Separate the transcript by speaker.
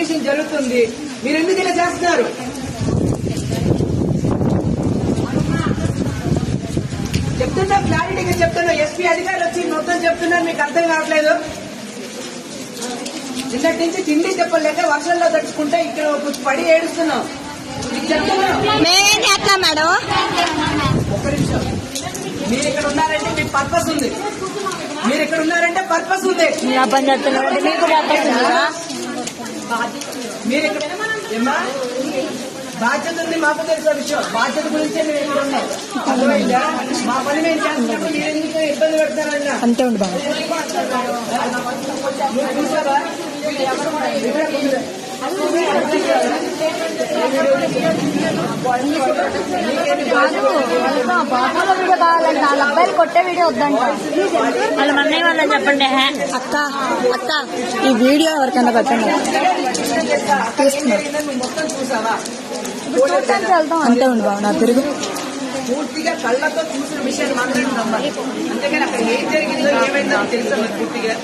Speaker 1: Investigation జరుగుతుంది. మీరు ఎందుకు ఇలా చేస్తున్నారు? చెప్తున్నా, క్లారిటీగా చెప్తున్నా. ఎస్పీ అధికారులు వచ్చి మొత్తం చెప్తున్నారు, మీకు అర్థం కావట్లేదు. నిన్నటి నుంచి తిండి చెప్పలేక వర్షంలో తడుచుకుంటే ఇక్కడ పడి ఏడుస్తున్నాం.
Speaker 2: మేమేం చేస్తాం మేడం?
Speaker 1: ఒక్క నిమిషం. మీరు ఇక్కడ ఉన్నారంటే మీకు పర్పస్ ఉంది. మీరు ఇక్కడ ఉన్నారంటే పర్పస్ ఉంది. మీరు ఇక్కడ ఏమా బాధ్యత ఉంది, మాకు తెలిసిన విషయం. బాధ్యత గురించే మేము ఇక్కడ ఉన్నాం. అర్థమైందా? మా పని మేము చేస్తున్నప్పుడు మీరు ఎందుకు ఇబ్బంది పెడతారన్నా?
Speaker 2: అంతే ఉండి బాబు.
Speaker 1: చూసావా?
Speaker 2: కావాలంటే వాళ్ళ అబ్బాయిలు కొట్టే వీడియో వద్దంట. వాళ్ళ మన్నయ్య వాళ్ళని చెప్పండి. అక్క అక్క ఈ వీడియో ఎవరికైనా పెట్టండి.
Speaker 1: మొత్తం చూసావా?
Speaker 2: వెళ్తాం. అంతే ఉండి బాబు. నా తిరుగు
Speaker 1: పూర్తిగా కళ్ళతో చూసిన విషయాన్ని మాత్రమే నమ్మాలి. అంతేగాని అక్కడ ఏం జరిగిందో ఏమైందో తెలుసా పూర్తిగా.